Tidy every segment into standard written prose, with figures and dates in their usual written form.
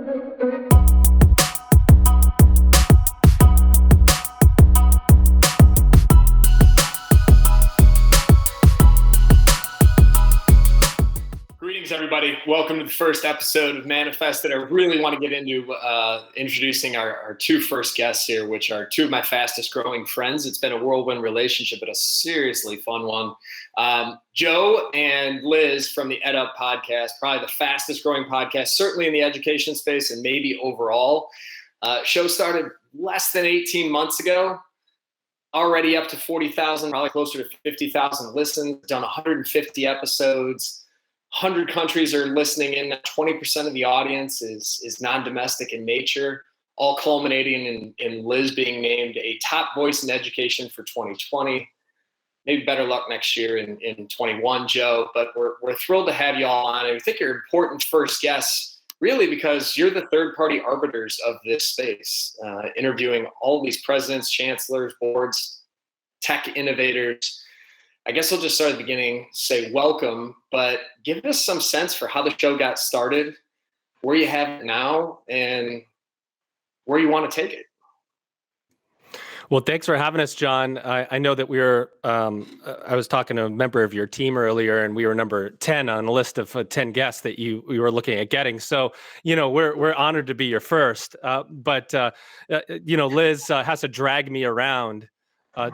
Greetings, everybody. Welcome to the first episode of ManifestED. I really want to get into introducing our two first guests here, which are two of my fastest growing friends. It's been a whirlwind relationship, but a seriously fun one. Joe and Liz from the EdUp podcast, probably the fastest growing podcast, certainly in the education space and maybe overall. Show started less than 18 months ago. Already up to 40,000, probably closer to 50,000 listens, done 150 episodes. 100 countries are listening in. 20% of the audience is non-domestic in nature, all culminating in Liz being named a top voice in education for 2020. Maybe better luck next year in 21, Joe. But we're thrilled to have you all on. And we think you're important first guests, really, because you're the third-party arbiters of this space, interviewing all these presidents, chancellors, boards, tech innovators. I guess I'll just start at the beginning, say welcome, but give us some sense for how the show got started, where you have it now, and where you want to take it. Well, thanks for having us, John. I know that we were, I was talking to a member of your team earlier, and we were number 10 on a list of 10 guests that we were looking at getting. So, we're honored to be your first. But Liz has to drag me around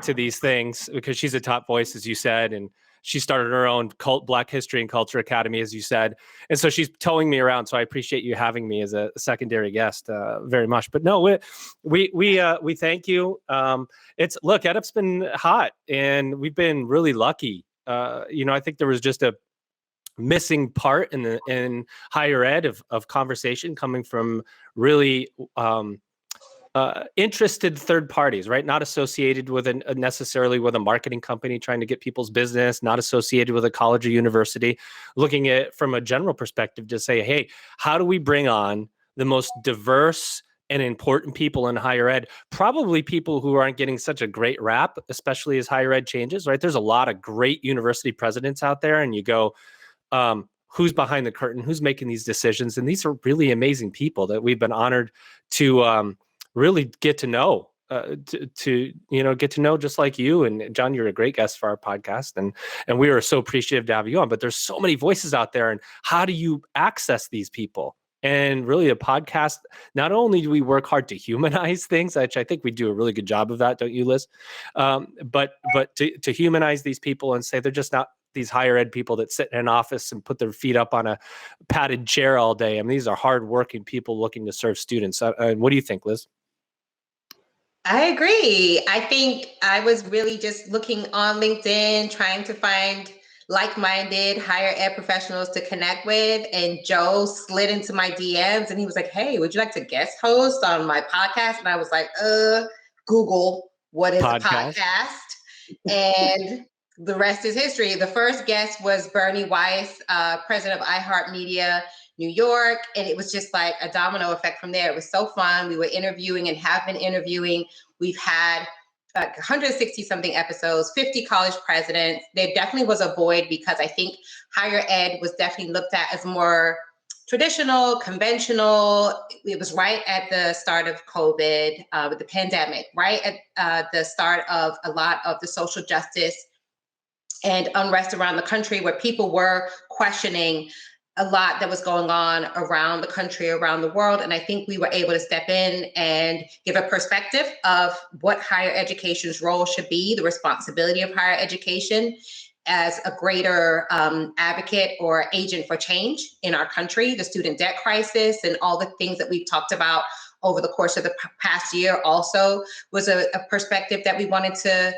to these things because she's a top voice, as you said, and she started her own Black History and Culture Academy, as you said, and so she's towing me around. So I appreciate you having me as a secondary guest very much. But no, we thank you. EdUp's been hot, and we've been really lucky. I think there was just a missing part in higher ed of conversation coming from really interested third parties, right? Not associated with necessarily with a marketing company trying to get people's business, not associated with a college or university, looking at from a general perspective to say, hey, how do we bring on the most diverse and important people in higher ed? Probably people who aren't getting such a great rap, especially as higher ed changes, right? There's a lot of great university presidents out there, and you go, who's behind the curtain? Who's making these decisions? And these are really amazing people that we've been honored to really get to know, get to know, just like you. And John, you're a great guest for our podcast, and we are so appreciative to have you on. But there's so many voices out there, and how do you access these people? And really, a podcast, not only do we work hard to humanize things, which I think we do a really good job of that, don't you, Liz? But to humanize these people and say they're just not these higher ed people that sit in an office and put their feet up on a padded chair all day. I mean, these are hardworking people looking to serve students. What do you think, Liz? I agree. I think I was really just looking on LinkedIn, trying to find like-minded higher ed professionals to connect with. And Joe slid into my DMs and he was like, hey, would you like to guest host on my podcast? And I was like, Google, what is a podcast? And the rest is history. The first guest was Bernie Weiss, president of iHeartMedia New York. And it was just like a domino effect from there. It was so fun. We were interviewing and have been interviewing. We've had 160 something episodes, 50 college presidents. There definitely was a void because I think higher ed was definitely looked at as more traditional, conventional. It was right at the start of COVID with the pandemic, right at the start of a lot of the social justice and unrest around the country, where people were questioning a lot that was going on around the country, around the world. And I think we were able to step in and give a perspective of what higher education's role should be, the responsibility of higher education as a greater advocate or agent for change in our country, the student debt crisis and all the things that we've talked about over the course of the past year also was a perspective that we wanted to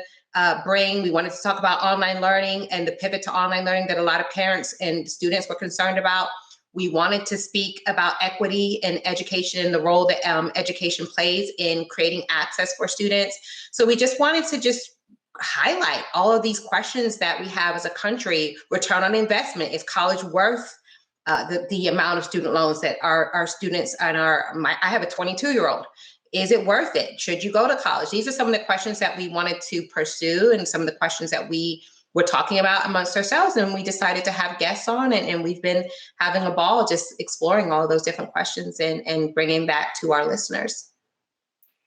bring. We wanted to talk about online learning and the pivot to online learning that a lot of parents and students were concerned about. We wanted to speak about equity in education and the role that education plays in creating access for students. So we just wanted to just highlight all of these questions that we have as a country. Return on investment. Is college worth the amount of student loans that our students and I have a 22-year-old. Is it worth it? Should you go to college? These are some of the questions that we wanted to pursue and some of the questions that we we're talking about amongst ourselves. And we decided to have guests on, and we've been having a ball just exploring all of those different questions and bringing that to our listeners.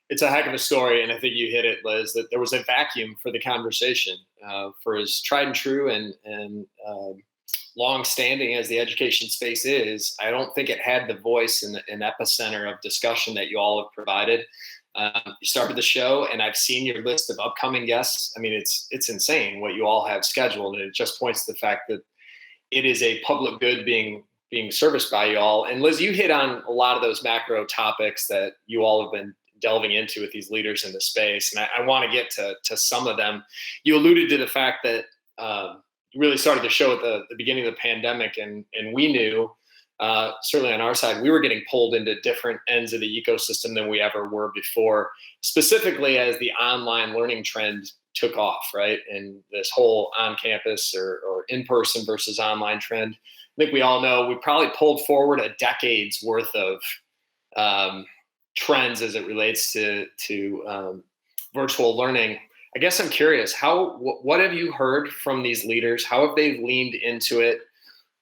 It's a heck of a story, and I think you hit it, Liz, that there was a vacuum for the conversation. For as tried and true and long-standing as the education space is, I don't think it had the voice and epicenter of discussion that you all have provided. You started the show, and I've seen your list of upcoming guests. I mean, it's insane what you all have scheduled, and it just points to the fact that it is a public good being serviced by you all. And Liz, you hit on a lot of those macro topics that you all have been delving into with these leaders in the space. And I want to get to some of them. You alluded to the fact that you really started the show at the beginning of the pandemic, and we knew, certainly on our side, we were getting pulled into different ends of the ecosystem than we ever were before, specifically as the online learning trend took off, right? And this whole on-campus or in-person versus online trend. I think we all know we probably pulled forward a decade's worth of trends as it relates to virtual learning. I guess I'm curious, what have you heard from these leaders? How have they leaned into it?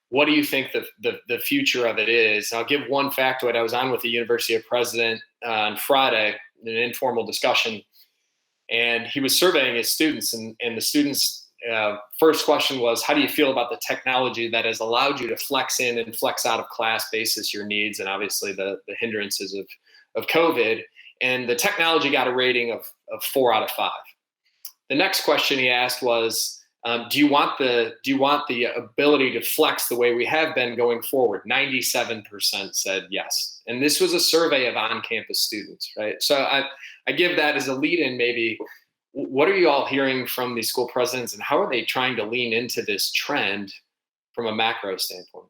What do you think the future of it is? I'll give one factoid. I was on with the University of President on Friday in an informal discussion, and he was surveying his students, and the students' first question was, how do you feel about the technology that has allowed you to flex in and flex out of class basis your needs, and obviously the hindrances of COVID? And the technology got a rating of 4 out of 5. The next question he asked was, do you want the ability to flex the way we have been going forward? 97% said yes. And this was a survey of on-campus students, right? So I give that as a lead-in maybe. What are you all hearing from these school presidents, and how are they trying to lean into this trend from a macro standpoint?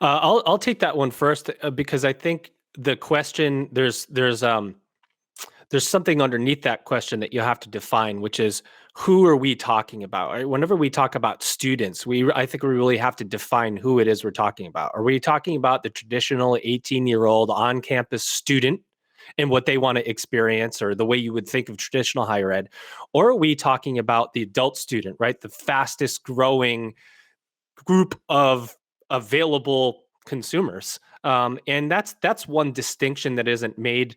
I'll take that one first because I think the question there's something underneath that question that you have to define, which is who are we talking about? Right? Whenever we talk about students, I think we really have to define who it is we're talking about. Are we talking about the traditional 18-year-old on-campus student and what they want to experience, or the way you would think of traditional higher ed? Or are we talking about the adult student, right? The fastest growing group of available consumers. And that's one distinction that isn't made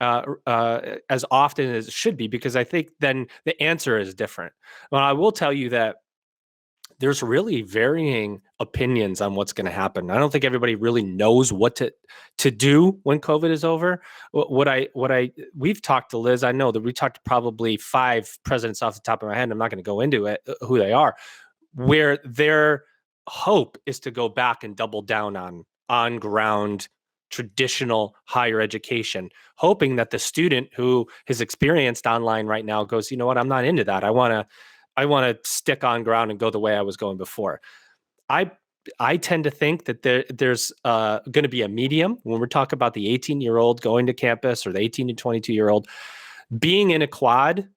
as often as it should be, because I think then the answer is different. Well, I will tell you that there's really varying opinions on what's going to happen. I don't think everybody really knows what to do when COVID is over. We've talked to Liz. I know that we talked to probably 5 presidents off the top of my head. I'm not going to go into it, who they are, where their hope is to go back and double down on ground traditional higher education, hoping that the student who has experienced online right now goes, you know what, I'm not into that. I want to stick on ground and go the way I was going before. I tend to think that there's going to be a medium when we're talking about the 18-year-old going to campus, or the 18 to 22-year-old being in a quad,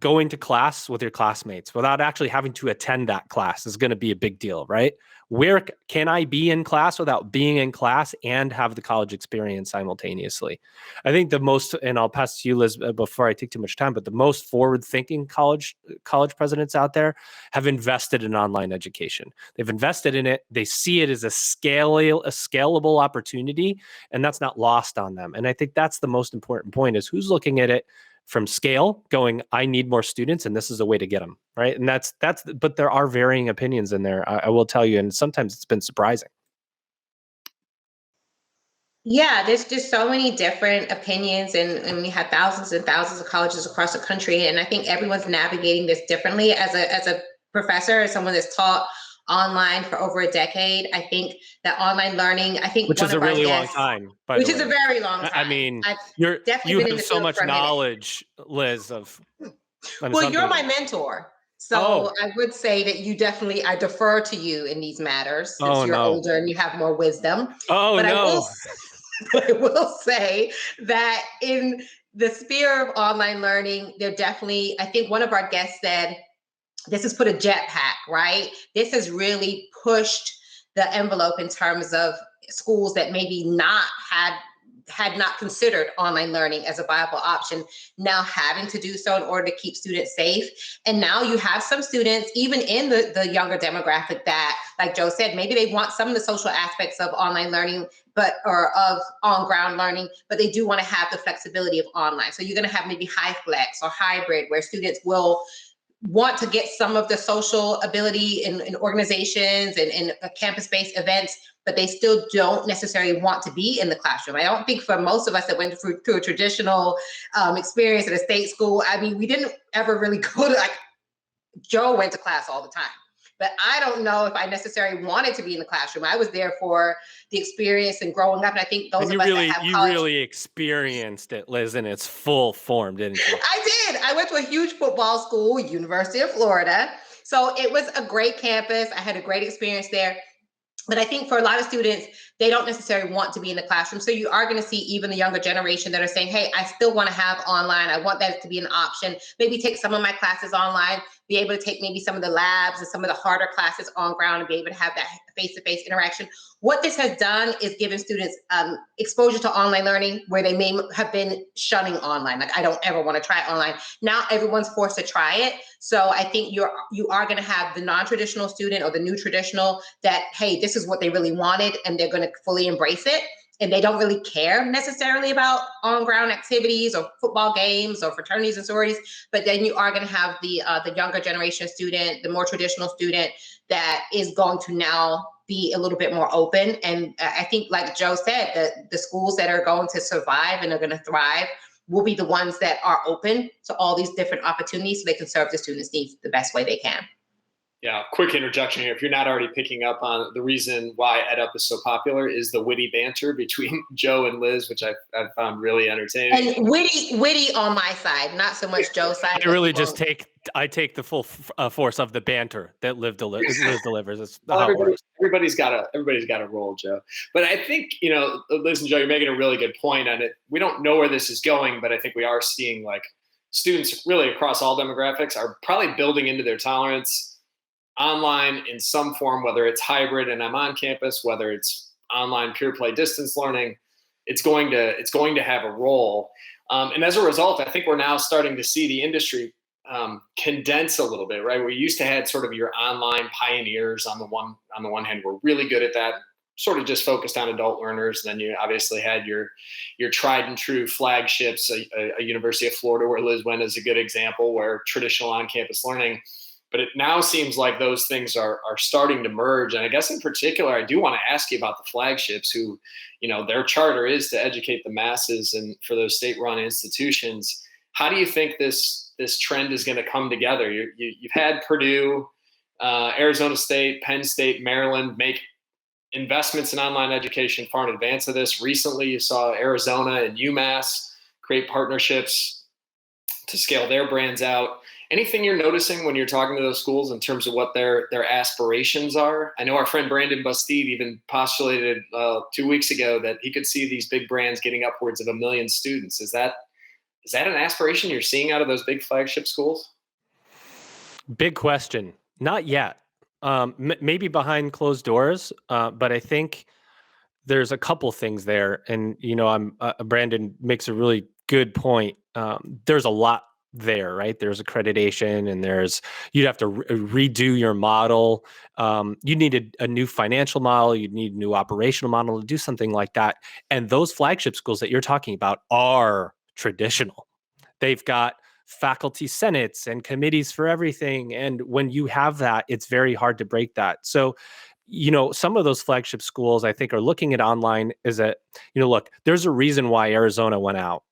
going to class with your classmates without actually having to attend that class is going to be a big deal, right? Where can I be in class without being in class and have the college experience simultaneously? I think the most, and I'll pass to you, Liz, before I take too much time, but the most forward-thinking college presidents out there have invested in online education. They've invested in it. They see it as a scalable opportunity, and that's not lost on them. And I think that's the most important point, is who's looking at it from scale, going, I need more students, and this is a way to get them, right? And that's. But there are varying opinions in there, I will tell you, and sometimes it's been surprising. Yeah, there's just so many different opinions, and we have thousands and thousands of colleges across the country, and I think everyone's navigating this differently. As a professor, as someone that's taught online for over a decade, I think that online learning, which is a really long time, which is a very long time. I mean, I've you definitely have so much knowledge, Liz. Well, you're my mentor, so I would say that I defer to you in these matters, since you're older and you have more wisdom. But I will say that in the sphere of online learning, there definitely, I think one of our guests said, this has put a jetpack, right? This has really pushed the envelope in terms of schools that maybe not had had not considered online learning as a viable option, now having to do so in order to keep students safe. And now you have some students, even in the younger demographic, that, like Joe said, maybe they want some of the social aspects of online learning, or of on-ground learning, but they do want to have the flexibility of online. So you're going to have maybe high flex or hybrid, where students will want to get some of the social ability in organizations and in campus-based events, but they still don't necessarily want to be in the classroom. I don't think for most of us that went through a traditional experience at a state school, I mean, we didn't ever really go to, like, Joe went to class all the time. But I don't know if I necessarily wanted to be in the classroom. I was there for the experience and growing up. And I think those of us that have college, really experienced it, Liz, in its full form, didn't you? I did. I went to a huge football school, University of Florida. So it was a great campus. I had a great experience there. But I think for a lot of students, they don't necessarily want to be in the classroom. So you are going to see even the younger generation that are saying, hey, I still want to have online. I want that to be an option. Maybe take some of my classes online, be able to take maybe some of the labs and some of the harder classes on ground and be able to have that face-to-face interaction. What this has done is given students exposure to online learning where they may have been shunning online. Like, I don't ever want to try online. Now everyone's forced to try it. So I think you are going to have the non-traditional student or the new traditional that, hey, this is what they really wanted, and they're going to fully embrace it. And they don't really care necessarily about on-ground activities or football games or fraternities and sororities. But then you are going to have the younger generation student, the more traditional student, that is going to now be a little bit more open. And I think, like Joe said, the schools that are going to survive and are going to thrive will be the ones that are open to all these different opportunities so they can serve the students' needs the best way they can. Yeah, quick interjection here. If you're not already picking up on the reason why EdUp is so popular is the witty banter between Joe and Liz, which I've found really entertaining. And witty on my side, not so much Joe's side. I really just take the full force of the banter that Liz delivers. It's everybody's got a role, Joe. But I think, Liz and Joe, you're making a really good point on it. We don't know where this is going, but I think we are seeing, like, students really across all demographics are probably building into their tolerance online in some form, whether it's hybrid and I'm on campus, whether it's online pure play distance learning, it's going to have a role. And as a result, I think we're now starting to see the industry condense a little bit, right? We used to had sort of your online pioneers on the one hand, were really good at that, sort of just focused on adult learners. And then you obviously had your tried and true flagships, a University of Florida where Liz went is a good example, where traditional on-campus learning. But it now seems like those things are starting to merge. And I guess in particular, I do want to ask you about the flagships who, their charter is to educate the masses, and for those state-run institutions, how do you think this trend is going to come together? You've had Purdue, Arizona State, Penn State, Maryland make investments in online education far in advance of this. Recently, you saw Arizona and UMass create partnerships to scale their brands out. Anything you're noticing when you're talking to those schools in terms of what their aspirations are? I know our friend Brandon Bastide even postulated 2 weeks ago that he could see these big brands getting upwards of 1 million students. Is that an aspiration you're seeing out of those big flagship schools? Big question. Not yet. Maybe behind closed doors, but I think there's a couple things there. And, Brandon makes a really good point. There's a lot there, right? There's accreditation, and you'd have to redo your model. You need a new financial model. You'd need a new operational model to do something like that. And those flagship schools that you're talking about are traditional. They've got faculty senates and committees for everything. And when you have that, it's very hard to break that. So, some of those flagship schools, I think, are looking at online as look, there's a reason why Arizona went out.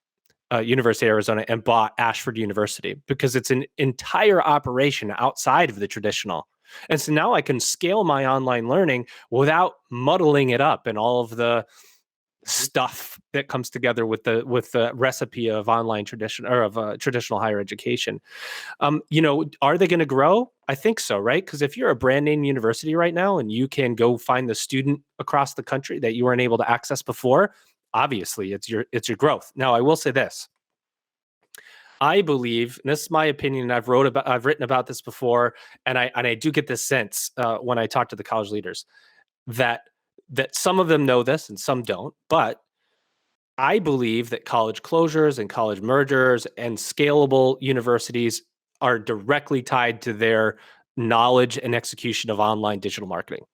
University of Arizona and bought Ashford University, because it's an entire operation outside of the traditional. And so now I can scale my online learning without muddling it up and all of the stuff that comes together with the recipe of online tradition, or of traditional higher education. Are they going to grow? I think so, right? Because if you're a brand name university right now and you can go find the student across the country that you weren't able to access before, obviously it's your growth. Now, I will say this. I believe, and this is my opinion, I've written about this before, and I do get this sense when I talk to the college leaders that some of them know this and some don't, but I believe that college closures and college mergers and scalable universities are directly tied to their knowledge and execution of online digital marketing.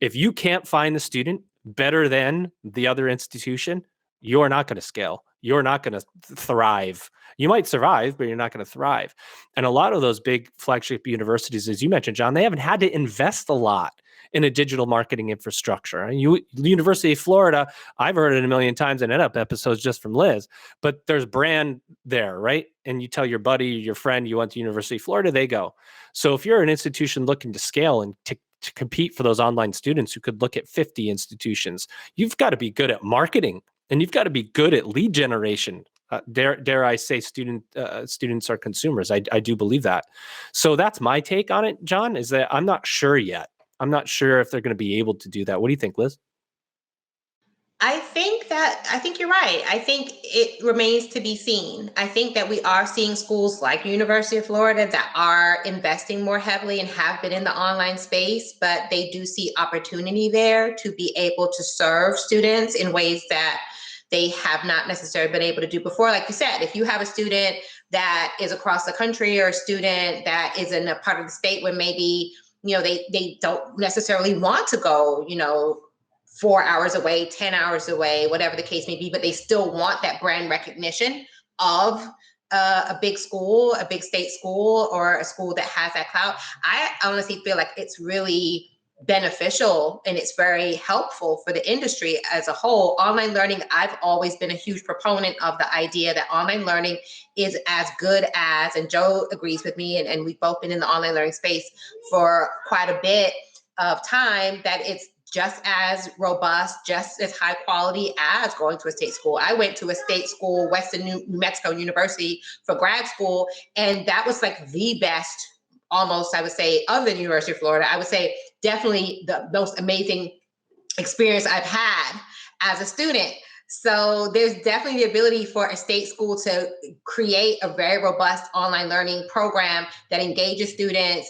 If you can't find the student better than the other institution, you're not going to scale. You're not going to thrive. You might survive, but you're not going to thrive. And a lot of those big flagship universities, as you mentioned, John, they haven't had to invest a lot in a digital marketing infrastructure. And University of Florida, I've heard it a million times in EdUp episodes just from Liz, but there's brand there, right? And you tell your buddy, your friend, you went to University of Florida, they go. So if you're an institution looking to scale and to compete for those online students who could look at 50 institutions, you've got to be good at marketing and you've got to be good at lead generation. Dare I say students are consumers. I do believe that. So that's my take on it, John, is that I'm not sure yet. I'm not sure if they're going to be able to do that. What do you think, Liz? I think you're right. I think it remains to be seen. I think that we are seeing schools like University of Florida that are investing more heavily and have been in the online space, but they do see opportunity there to be able to serve students in ways that they have not necessarily been able to do before. Like you said, if you have a student that is across the country or a student that is in a part of the state where maybe, they don't necessarily want to go, 4 hours away, 10 hours away, whatever the case may be, but they still want that brand recognition of a big school, a big state school, or a school that has that clout. I honestly feel like it's really beneficial and it's very helpful for the industry as a whole. Online learning, I've always been a huge proponent of the idea that online learning is as good as, and Joe agrees with me, and we've both been in the online learning space for quite a bit of time, that it's just as robust, just as high quality as going to a state school. I went to a state school, Western New Mexico University, for grad school, and that was like the best, almost, I would say, of the University of Florida. I would say definitely the most amazing experience I've had as a student. So there's definitely the ability for a state school to create a very robust online learning program that engages students,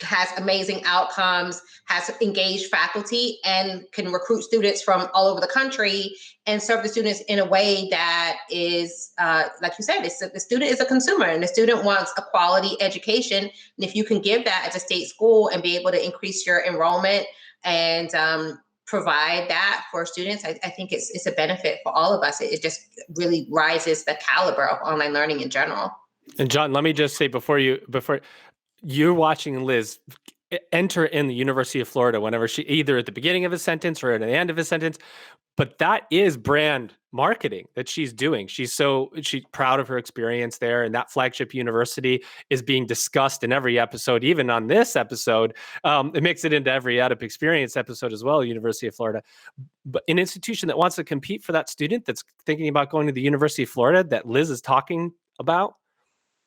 has amazing outcomes, has engaged faculty, and can recruit students from all over the country and serve the students in a way that is, like you said, the student is a consumer and the student wants a quality education. And if you can give that as a state school and be able to increase your enrollment and provide that for students, I think it's a benefit for all of us. It just really rises the caliber of online learning in general. And John, let me just say before you're watching Liz enter in the University of Florida whenever she, either at the beginning of a sentence or at the end of a sentence, but that is brand marketing that she's doing. She's proud of her experience there, and that flagship university is being discussed in every episode, even on this episode. It makes it into every EdUp experience episode as well, University of Florida. But an institution that wants to compete for that student that's thinking about going to the University of Florida that Liz is talking about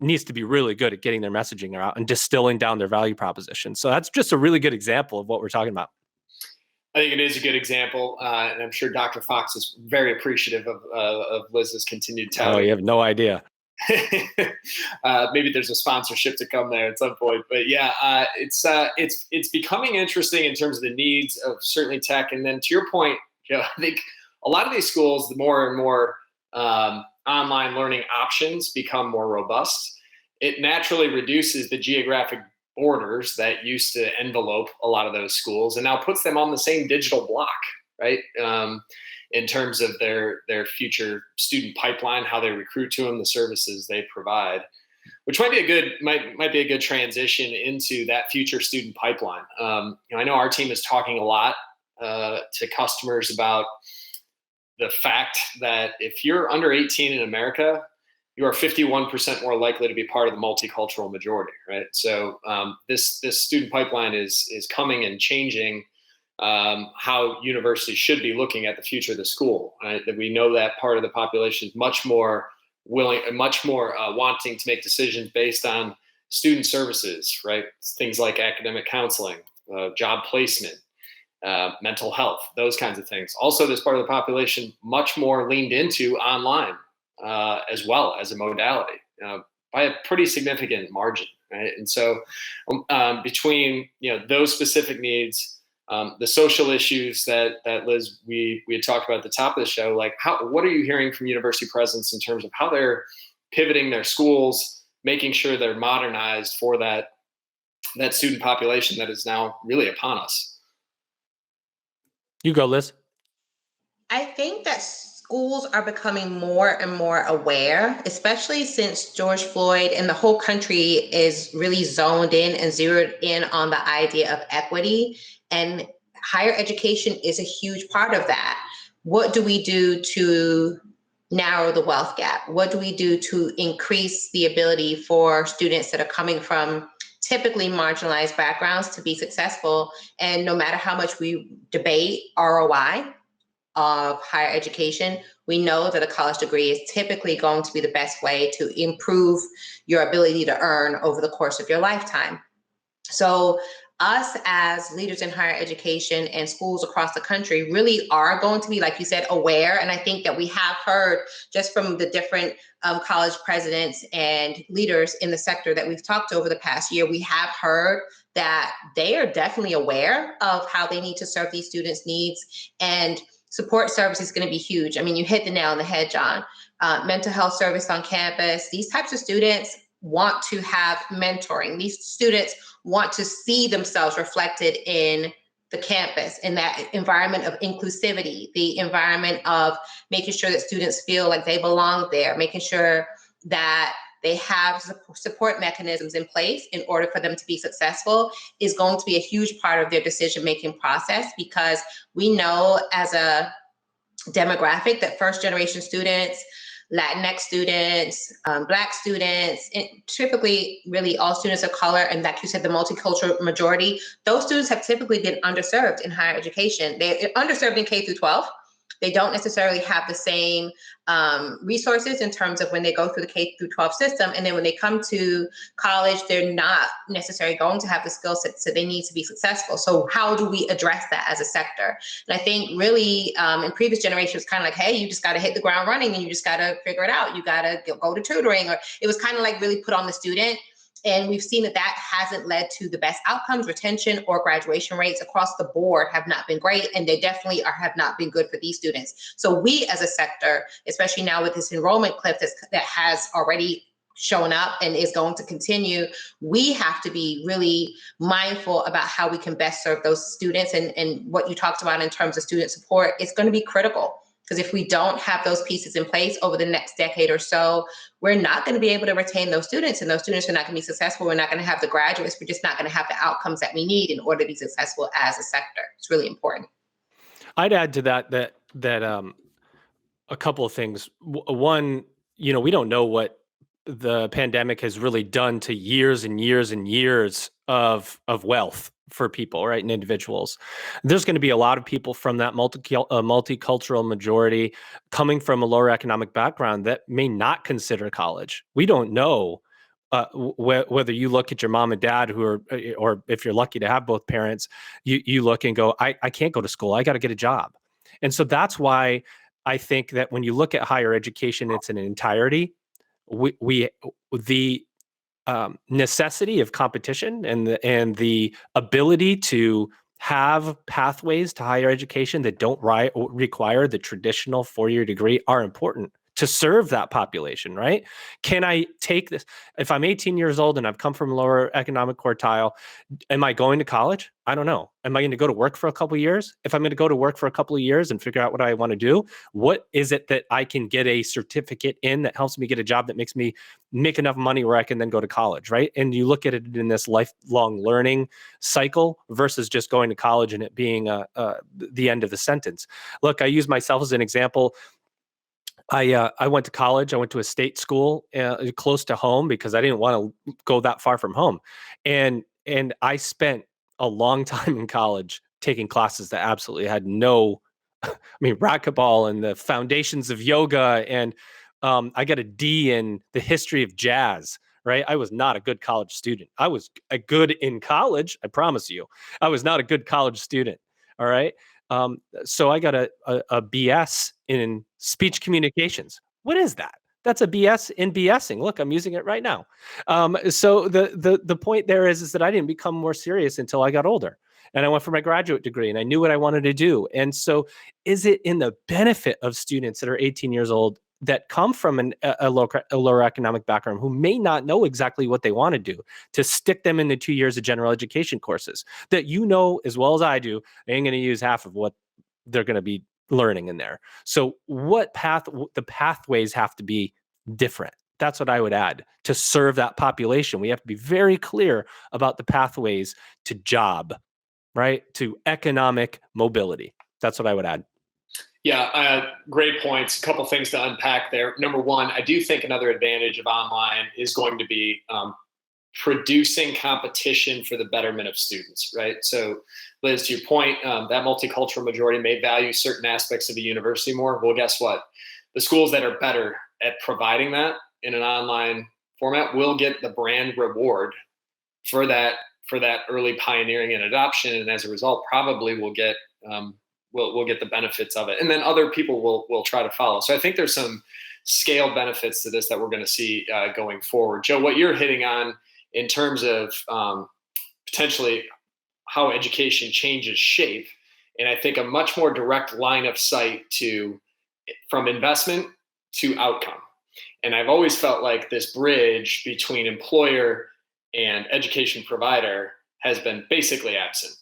needs to be really good at getting their messaging out and distilling down their value proposition. So that's just a really good example of what we're talking about. I think it is a good example, and I'm sure Dr. Fox is very appreciative of Liz's continued talent. Oh, you have no idea. Maybe there's a sponsorship to come there at some point, but yeah, it's becoming interesting in terms of the needs of certainly tech. And then to your point, I think a lot of these schools, the more and more online learning options become more robust, it naturally reduces the geographic borders that used to envelope a lot of those schools and now puts them on the same digital block, right? In terms of their future student pipeline, how they recruit to them, the services they provide, which might be a good transition into that future student pipeline. I know our team is talking a lot to customers about the fact that if you're under 18 in America, you are 51% more likely to be part of the multicultural majority, right? So this student pipeline is coming and changing how universities should be looking at the future of the school. Right? That we know that part of the population is much more willing and much more wanting to make decisions based on student services, right? Things like academic counseling, job placement, mental health, those kinds of things. Also, this part of the population much more leaned into online as well as a modality by a pretty significant margin, right? And so between those specific needs, the social issues that Liz, we had talked about at the top of the show. Like, what are you hearing from university presidents in terms of how they're pivoting their schools, making sure they're modernized for that student population that is now really upon us? You go, Liz. I think that schools are becoming more and more aware, especially since George Floyd and the whole country is really zoned in and zeroed in on the idea of equity. And higher education is a huge part of that. What do we do to narrow the wealth gap? What do we do to increase the ability for students that are coming from typically marginalized backgrounds to be successful? And no matter how much we debate ROI of higher education, we know that a college degree is typically going to be the best way to improve your ability to earn over the course of your lifetime. So us as leaders in higher education and schools across the country really are going to be, like you said, aware. And I think that we have heard just from the different college presidents and leaders in the sector that we've talked to over the past year, we have heard that they are definitely aware of how they need to serve these students' needs. And support service is going to be huge. I mean, you hit the nail on the head, John. Mental health service on campus. These types of students want to have mentoring. These students want to see themselves reflected in the campus, in that environment of inclusivity, the environment of making sure that students feel like they belong there, making sure that they have support mechanisms in place in order for them to be successful is going to be a huge part of their decision-making process, because we know as a demographic that first-generation students, Latinx students, Black students, and typically really all students of color, and like you said, the multicultural majority, those students have typically been underserved in higher education. They're underserved in K through 12. They don't necessarily have the same resources in terms of when they go through the K through 12 system. And then when they come to college, they're not necessarily going to have the skill sets that they need to be successful. So how do we address that as a sector? And I think really in previous generations, kind of like, hey, you just got to hit the ground running and you just got to figure it out. You got to go to tutoring, or it was kind of like really put on the student. And we've seen that hasn't led to the best outcomes. Retention or graduation rates across the board have not been great, and they definitely have not been good for these students. So we as a sector, especially now with this enrollment cliff that has already shown up and is going to continue, we have to be really mindful about how we can best serve those students. And what you talked about in terms of student support is going to be critical. Because if we don't have those pieces in place over the next decade or so, we're not going to be able to retain those students, and those students are not going to be successful. We're not going to have the graduates. We're just not going to have the outcomes that we need in order to be successful as a sector. It's really important. I'd add to that a couple of things. One, we don't know what the pandemic has really done to years and years and years of wealth for people, right, and individuals. There's going to be a lot of people from that multicultural majority coming from a lower economic background that may not consider college. We don't know whether you look at your mom and dad who are, or if you're lucky to have both parents, you look and go, I can't go to school. I got to get a job. And so that's why I think that when you look at higher education, it's an entirety. The necessity of competition and the ability to have pathways to higher education that don't require the traditional 4-year degree are important to serve that population, right? Can I take this? If I'm 18 years old and I've come from lower economic quartile, am I going to college? I don't know. Am I going to go to work for a couple of years? If I'm going to go to work for a couple of years and figure out what I want to do, what is it that I can get a certificate in that helps me get a job that makes me make enough money where I can then go to college, right? And you look at it in this lifelong learning cycle versus just going to college and it being the end of the sentence. Look, I use myself as an example. I went to college. I went to a state school close to home because I didn't want to go that far from home. And I spent a long time in college taking classes that absolutely had no, racquetball and the foundations of yoga. And I got a D in the history of jazz, right? I was not a good college student. I was a good in college. I promise you, I was not a good college student. All right. So I got a BS in speech communications. What is that? That's a BS in BSing. Look, I'm using it right now. So the point there is that I didn't become more serious until I got older. and I went for my graduate degree and I knew what I wanted to do. And so is it in the benefit of students that are 18 years old that come from a lower economic background who may not know exactly what they want to do, to stick them into 2 years of general education courses that, as well as I do, they ain't going to use half of what they're going to be learning in there. So the pathways have to be different. That's what I would add to serve that population. We have to be very clear about the pathways to job, right? To economic mobility. That's what I would add. Yeah, great points. A couple things to unpack there. Number one, I do think another advantage of online is going to be producing competition for the betterment of students, right? So, Liz, to your point, that multicultural majority may value certain aspects of the university more. Well, guess what? The schools that are better at providing that in an online format will get the brand reward for that early pioneering and adoption, and as a result, probably will get we'll get the benefits of it, and then other people will try to follow. So I think there's some scale benefits to this that we're going to see going forward. Joe, what you're hitting on in terms of potentially how education changes shape, and I think a much more direct line of sight from investment to outcome. And I've always felt like this bridge between employer and education provider has been basically absent.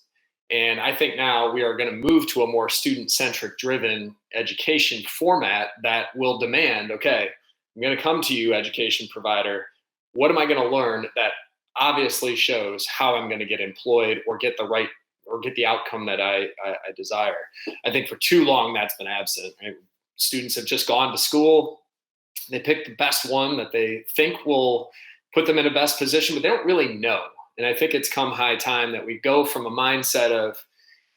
And I think now we are going to move to a more student-centric driven education format that will demand, okay, I'm going to come to you, education provider. What am I going to learn that obviously shows how I'm going to get employed or get the outcome that I desire? I think for too long that's been absent. Right? Students have just gone to school. They pick the best one that they think will put them in a best position, but they don't really know. And I think it's come high time that we go from a mindset of,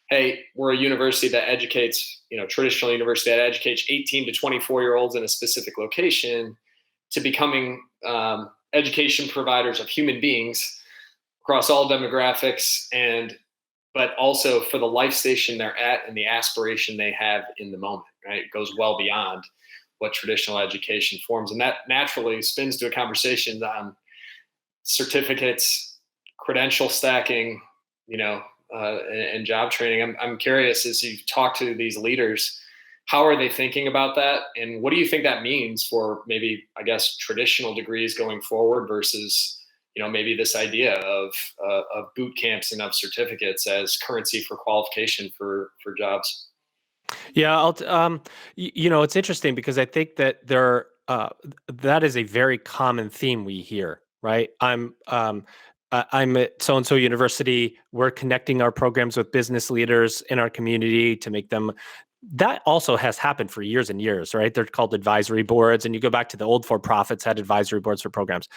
hey, we're a university that educates, traditional university that educates 18 to 24-year-olds in a specific location, to becoming education providers of human beings across all demographics, but also for the life station they're at and the aspiration they have in the moment, right? It goes well beyond what traditional education forms. And that naturally spins to a conversation on certificates, credential stacking, and job training. I'm curious, as you talk to these leaders, how are they thinking about that? And what do you think that means for maybe, I guess, traditional degrees going forward versus, maybe this idea of boot camps and of certificates as currency for qualification for jobs? Yeah, it's interesting because I think that that is a very common theme we hear, right? I'm at so-and-so university. We're connecting our programs with business leaders in our community to make them. That also has happened for years and years, right? They're called advisory boards. And you go back to the old for-profits had advisory boards for programs.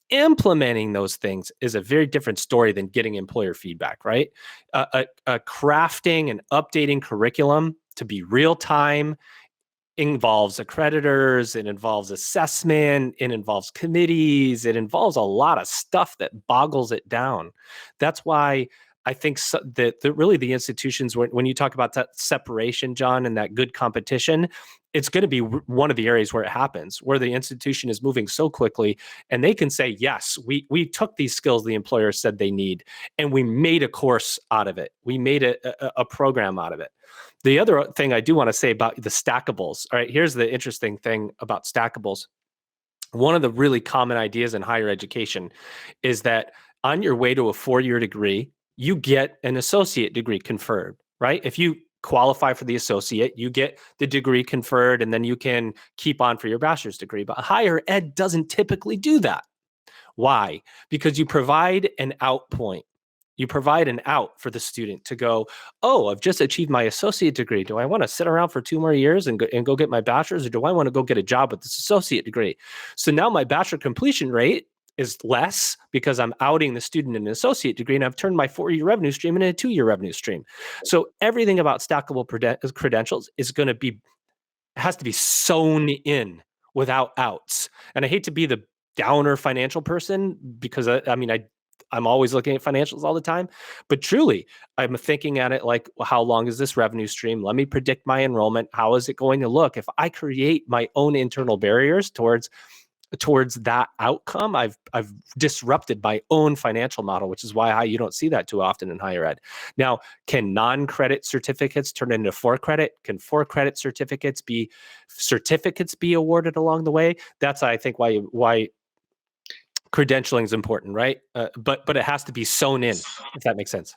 Implementing those things is a very different story than getting employer feedback, right? Crafting and updating curriculum to be real time involves accreditors, it involves assessment, it involves committees, it involves a lot of stuff that boggles it down. That's why I think that really the institutions, when you talk about that separation, John, and that good competition, it's going to be one of the areas where it happens, where the institution is moving so quickly and they can say, yes, we took these skills the employer said they need and we made a course out of it. We made a program out of it. The other thing I do want to say about the Stackables, all right, here's the interesting thing about Stackables. One of the really common ideas in higher education is that on your way to a 4-year degree, you get an associate degree conferred, right? If you qualify for the associate, you get the degree conferred, and then you can keep on for your bachelor's degree. But higher ed doesn't typically do that. Why? Because you provide an out point. You provide an out for the student to go, oh, I've just achieved my associate degree. Do I want to sit around for 2 more years and go get my bachelor's, or do I want to go get a job with this associate degree? So now my bachelor completion rate is less because I'm outing the student in an associate degree, and I've turned my 4-year revenue stream into a 2-year revenue stream. So everything about stackable credentials has to be sewn in without outs. And I hate to be the downer financial person because I'm always looking at financials all the time, but truly I'm thinking at it like, well, how long is this revenue stream? Let me predict my enrollment. How is it going to look? If I create my own internal barriers towards towards that outcome, I've disrupted my own financial model, which is why you don't see that too often in higher ed. Now, can non-credit certificates turn into for-credit? Can for-credit certificates be awarded along the way? That's, I think, why credentialing is important, right? But it has to be sewn in, if that makes sense.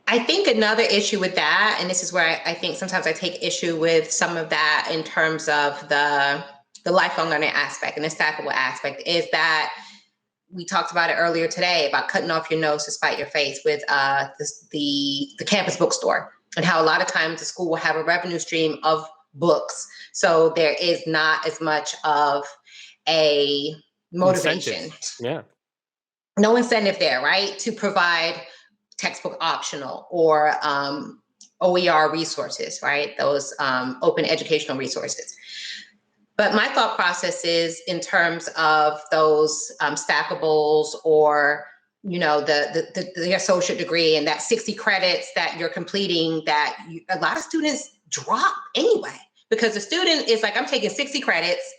I think another issue with that, and this is where I think sometimes I take issue with some of that in terms of the lifelong learning aspect and the stackable aspect, is that we talked about it earlier today about cutting off your nose to spite your face with the campus bookstore, and how a lot of times the school will have a revenue stream of books. So there is not as much of a motivation. Incentive. Yeah. No incentive there, right? To provide textbook optional or OER resources, right? Those open educational resources. But my thought process is in terms of those stackables, or the associate degree, and that 60 credits that you're completing, that a lot of students drop anyway, because the student is like, I'm taking 60 credits.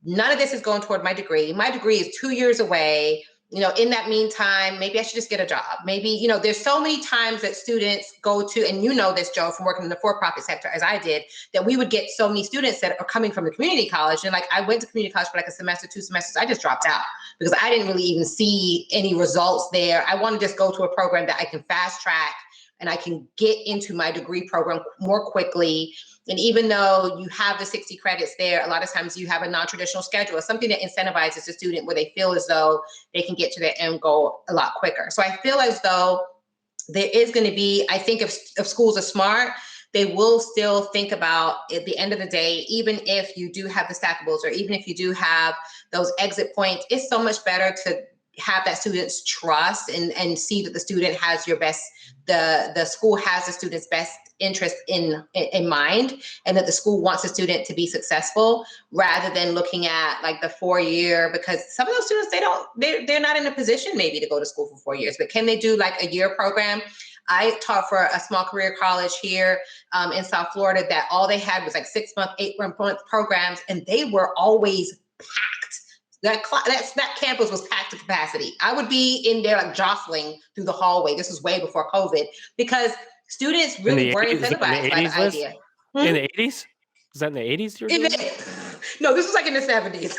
None of this is going toward my degree. My degree is 2 years away. In that meantime, maybe I should just get a job. Maybe, there's so many times that students go to, and this, Joe, from working in the for-profit sector as I did, that we would get so many students that are coming from the community college. And like, I went to community college for like a semester, 2 semesters. I just dropped out because I didn't really even see any results there. I want to just go to a program that I can fast track and I can get into my degree program more quickly. And even though you have the 60 credits there, a lot of times you have a non-traditional schedule, something that incentivizes the student where they feel as though they can get to their end goal a lot quicker. So I feel as though there is going to be, I think if schools are smart, they will still think about, at the end of the day, even if you do have the stackables, or even if you do have those exit points, it's so much better to have that student's trust and see that the student has your best, the school has the student's best interest in mind, and that the school wants the student to be successful, rather than looking at like the 4-year, because some of those students, they're not in a position maybe to go to school for 4 years, but can they do like a year program? I taught for a small career college here in South Florida that all they had was like 6-month, 8-month programs, and they were always packed. That campus was packed to capacity. I would be in there like jostling through the hallway. This was way before COVID, because students really were incentivized by the idea. In the 80s? Was that in the 80s? No, this was like in the 70s.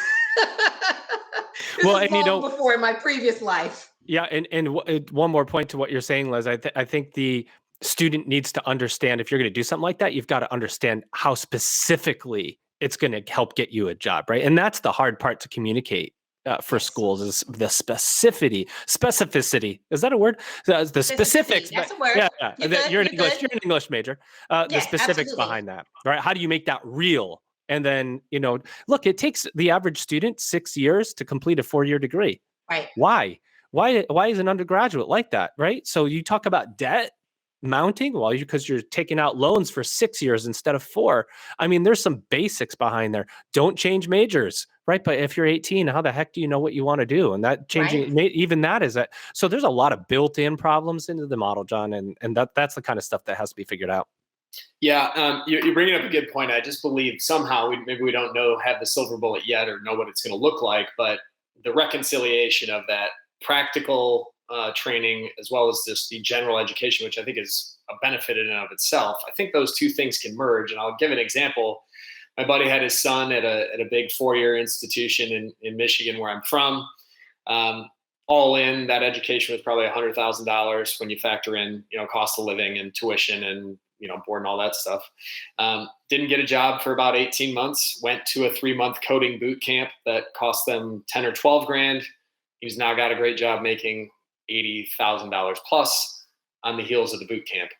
This was long before in my previous life. Yeah, and one more point to what you're saying, Liz. I think the student needs to understand, if you're going to do something like that, you've got to understand how specifically it's going to help get you a job, right? And that's the hard part to communicate for schools, is the specificity. Is that a word? The specifics. That's a word. Yeah. You're an English major. The specifics behind that, right? How do you make that real? And then, look, it takes the average student 6 years to complete a 4-year degree. Right. Why is an undergraduate like that, right? So you talk about debt mounting, because you're taking out loans for 6 years instead of 4. I mean, there's some basics behind there. Don't change majors, right? But if you're 18, how the heck do you know what you want to do? And that changing, even that is that. So there's a lot of built-in problems into the model, John, and that's the kind of stuff that has to be figured out. Yeah, you're bringing up a good point. I just believe somehow maybe we don't have the silver bullet yet, or know what it's going to look like, but the reconciliation of that practical training, as well as just the general education, which I think is a benefit in and of itself. I think those two things can merge. And I'll give an example. My buddy had his son at a big 4-year institution in Michigan, where I'm from. All in, that education was probably $100,000 when you factor in, cost of living and tuition and, board and all that stuff. Didn't get a job for about 18 months, went to a 3-month coding boot camp that cost them 10 or 12 grand. He's now got a great job making $80,000 plus on the heels of the boot camp,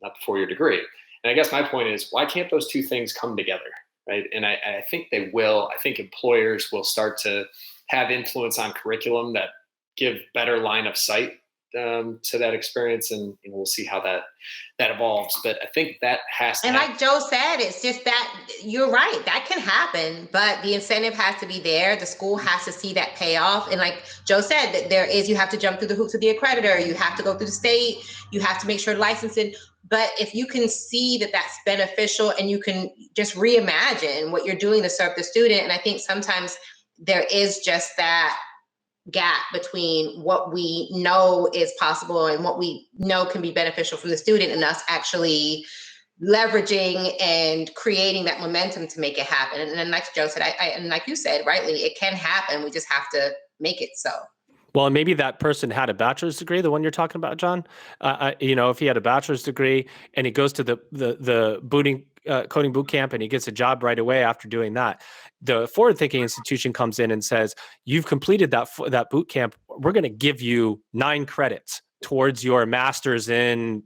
not the 4-year degree. And I guess my point is, why can't those two things come together, right? And I think they will. I think employers will start to have influence on curriculum that give better line of sight to that experience, and we'll see how that evolves. But I think that has to. And like Joe said, it's just that you're right, that can happen, but the incentive has to be there. The school has to see that payoff. And like Joe said, that you have to jump through the hoops of the accreditor. You have to go through the state. You have to make sure licensing. But if you can see that that's beneficial, and you can just reimagine what you're doing to serve the student, and I think sometimes there is just that gap between what we know is possible and what we know can be beneficial for the student, and us actually leveraging and creating that momentum to make it happen. And then like Joe said, and like you said, rightly, it can happen. We just have to make it so. Well, and maybe that person had a bachelor's degree, the one you're talking about, John. If he had a bachelor's degree and he goes to the coding boot camp and he gets a job right away after doing that, the forward-thinking institution comes in and says, "You've completed that boot camp. We're going to give you 9 credits towards your master's in,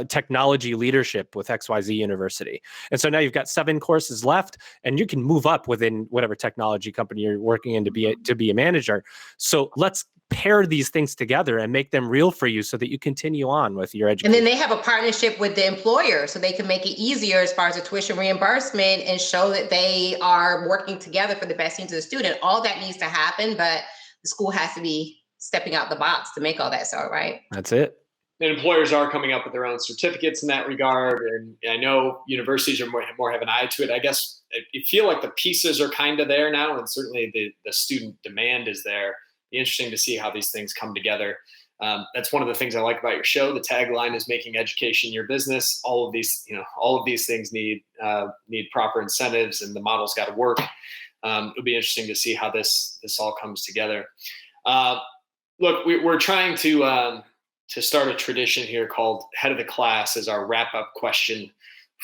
technology leadership with XYZ University." And so now you've got 7 courses left, and you can move up within whatever technology company you're working in to be a manager. So let's pair these things together and make them real for you so that you continue on with your education. And then they have a partnership with the employer so they can make it easier as far as the tuition reimbursement and show that they are working together for the best needs of the student. All that needs to happen, but the school has to be stepping out the box to make all that so, right? That's it. And employers are coming up with their own certificates in that regard. And I know universities are more have an eye to it. I guess I feel like the pieces are kind of there now, and certainly the student demand is there. Be interesting to see how these things come together. That's one of the things I like about your show. The tagline is making education your business. All of these things need proper incentives, and the model's got to work. It'll be interesting to see how this all comes together. Look, we're trying to start a tradition here called Head of the Class as our wrap-up question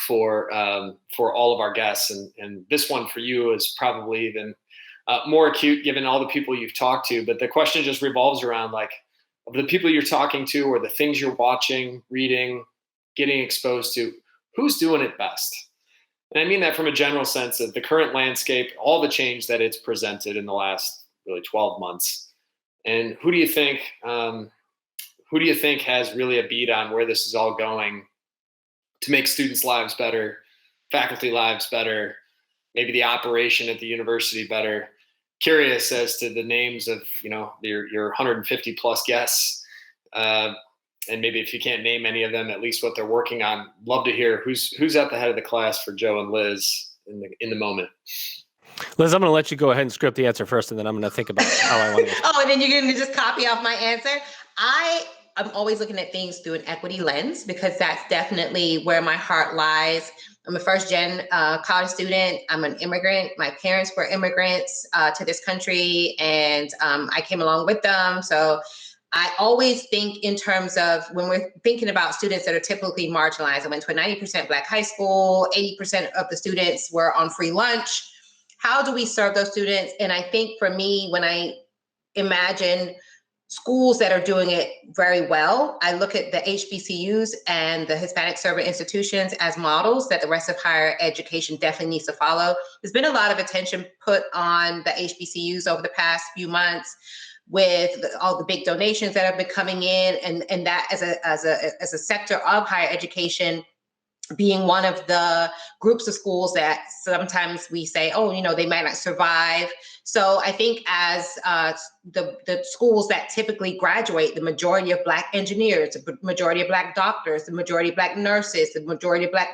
for all of our guests, and this one for you is probably even more acute given all the people you've talked to. But the question just revolves around, like, of the people you're talking to or the things you're watching, reading, getting exposed to, who's doing it best? And I mean that from a general sense of the current landscape, all the change that it's presented in the last really 12 months. And who do you think has really a beat on where this is all going to make students' lives better, faculty lives better, maybe the operation at the university better? Curious as to the names of your 150 plus guests, and maybe if you can't name any of them, at least what they're working on. Love to hear who's at the head of the class for Joe and Liz in the moment. Liz, I'm going to let you go ahead and script the answer first, and then I'm going to think about how I want to. Oh, and then you're going to just copy off my answer. I'm always looking at things through an equity lens, because that's definitely where my heart lies. I'm a first-gen college student. I'm an immigrant. My parents were immigrants to this country, and I came along with them. So I always think in terms of when we're thinking about students that are typically marginalized. I went to a 90% Black high school. 80% of the students were on free lunch. How do we serve those students? And I think for me, when I imagine schools that are doing it very well, I look at the HBCUs and the Hispanic serving institutions as models that the rest of higher education definitely needs to follow. There's been a lot of attention put on the HBCUs over the past few months with all the big donations that have been coming in, and that as a sector of higher education being one of the groups of schools that sometimes we say, they might not survive. So I think as the schools that typically graduate, the majority of Black engineers, the majority of Black doctors, the majority of Black nurses, the majority of Black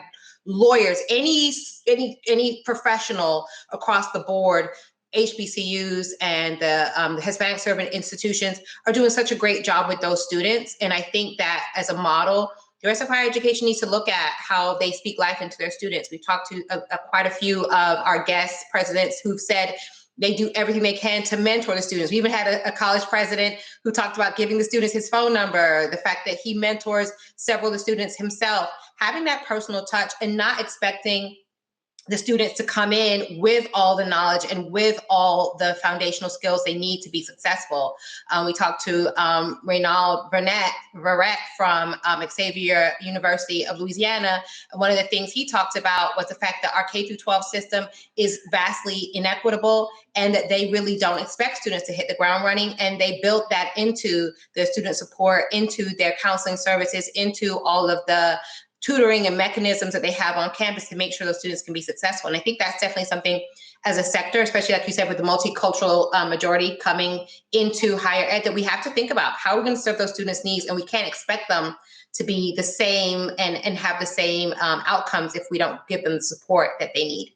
lawyers, any professional across the board, HBCUs and the Hispanic serving institutions are doing such a great job with those students. And I think that as a model, the rest of higher education needs to look at how they speak life into their students. We've talked to quite a few of our guest presidents who've said they do everything they can to mentor the students. We even had a college president who talked about giving the students his phone number, the fact that he mentors several of the students himself, having that personal touch and not expecting the students to come in with all the knowledge and with all the foundational skills they need to be successful. We talked to Reynald Verrett from Xavier University of Louisiana. And one of the things he talked about was the fact that our K-12 system is vastly inequitable and that they really don't expect students to hit the ground running. And they built that into their student support, into their counseling services, into all of the tutoring and mechanisms that they have on campus to make sure those students can be successful. And I think that's definitely something as a sector, especially like you said, with the multicultural majority coming into higher ed, that we have to think about how we're going to serve those students' needs. And we can't expect them to be the same and have the same outcomes if we don't give them the support that they need.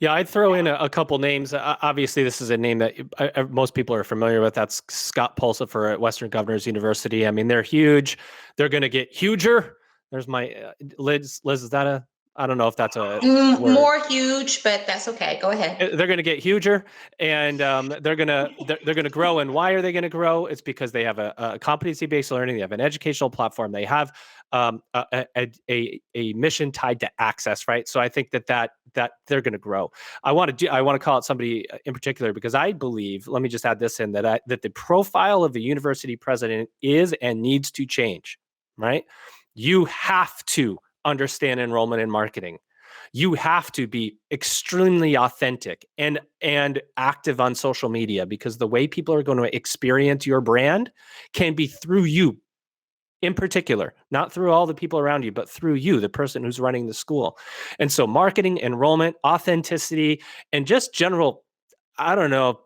Yeah, I'd throw in a couple names. Obviously, this is a name that most people are familiar with. That's Scott Pulsifer at Western Governors University. I mean, they're huge. They're going to get huger. There's my Liz. Is that a? I don't know if that's a word. More huge, but that's okay. Go ahead. They're going to get huger, and they're gonna grow. And why are they going to grow? It's because they have a competency-based learning. They have an educational platform. They have a mission tied to access, right? So I think that they're going to grow. I want to call out somebody in particular because I believe. Let me just add this in that the profile of the university president is and needs to change. Right? You have to understand enrollment and marketing. You have to be extremely authentic and active on social media because the way people are going to experience your brand can be through you in particular, not through all the people around you, but through you, the person who's running the school. And so marketing, enrollment, authenticity, and just general, I don't know,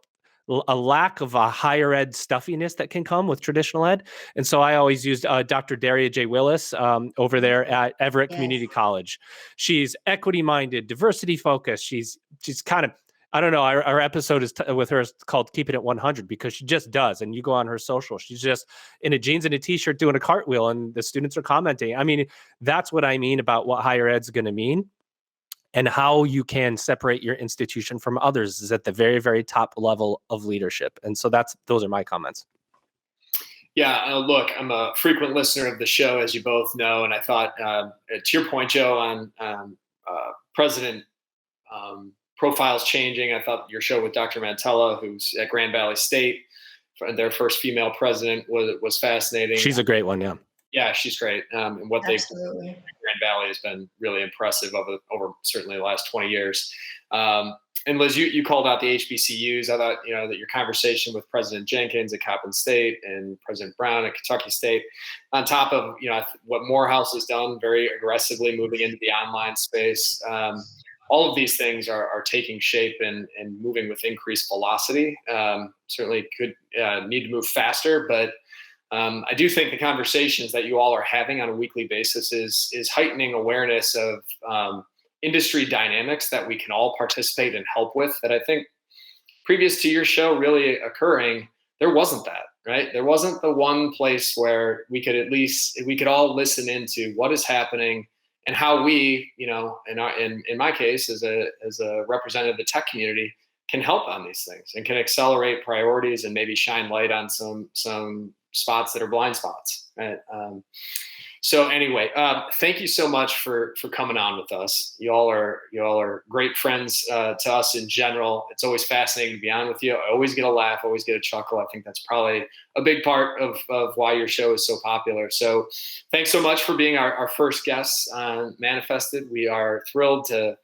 a lack of a higher ed stuffiness that can come with traditional ed. And so I always used Dr. Daria J. Willis over there at Everett Community College. She's equity minded, diversity focused. She's kind of, I don't know, our episode is with her is called Keeping It 100 because she just does. And you go on her social, she's just in a jeans and a t-shirt doing a cartwheel and the students are commenting. I mean, that's what I mean about what higher ed's going to mean. And how you can separate your institution from others is at the very, very top level of leadership. And so those are my comments. Yeah, look, I'm a frequent listener of the show, as you both know. And I thought, to your point, Joe, on president profiles changing, I thought your show with Dr. Mantella, who's at Grand Valley State, their first female president, was fascinating. She's a great one, yeah. Yeah, she's great. And what they've done in Grand Valley has been really impressive over certainly the last 20 years. And Liz, you called out the HBCUs. I thought, that your conversation with President Jenkins at Coppin State and President Brown at Kentucky State, on top of, what Morehouse has done very aggressively moving into the online space, all of these things are taking shape and moving with increased velocity. Certainly could need to move faster, but I do think the conversations that you all are having on a weekly basis is heightening awareness of industry dynamics that we can all participate and help with. That I think previous to your show really occurring, there wasn't that, right? There wasn't the one place where we could all listen into what is happening and how we, in my case, as a representative of the tech community, can help on these things and can accelerate priorities and maybe shine light on some spots that are blind spots. Right? So anyway, thank you so much for coming on with us. You all are great friends to us in general. It's always fascinating to be on with you. I always get a laugh, always get a chuckle. I think that's probably a big part of why your show is so popular. So thanks so much for being our first guest on ManifestED. We are thrilled to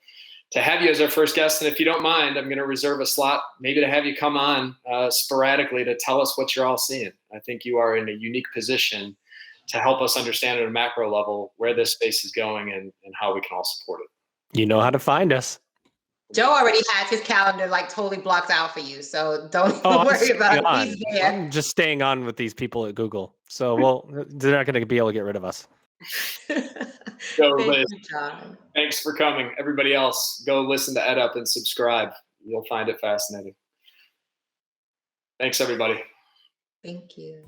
have you as our first guest. And if you don't mind, I'm going to reserve a slot maybe to have you come on sporadically to tell us what you're all seeing. I think you are in a unique position to help us understand at a macro level where this space is going and how we can all support it. You know how to find us. Joe already has his calendar totally blocked out for you. So don't worry about it. He's there. I'm just staying on with these people at Google. So they're not going to be able to get rid of us. So, Liz, thanks for coming. Everybody else, go listen to EdUp and subscribe. You'll find it fascinating. Thanks, everybody. Thank you.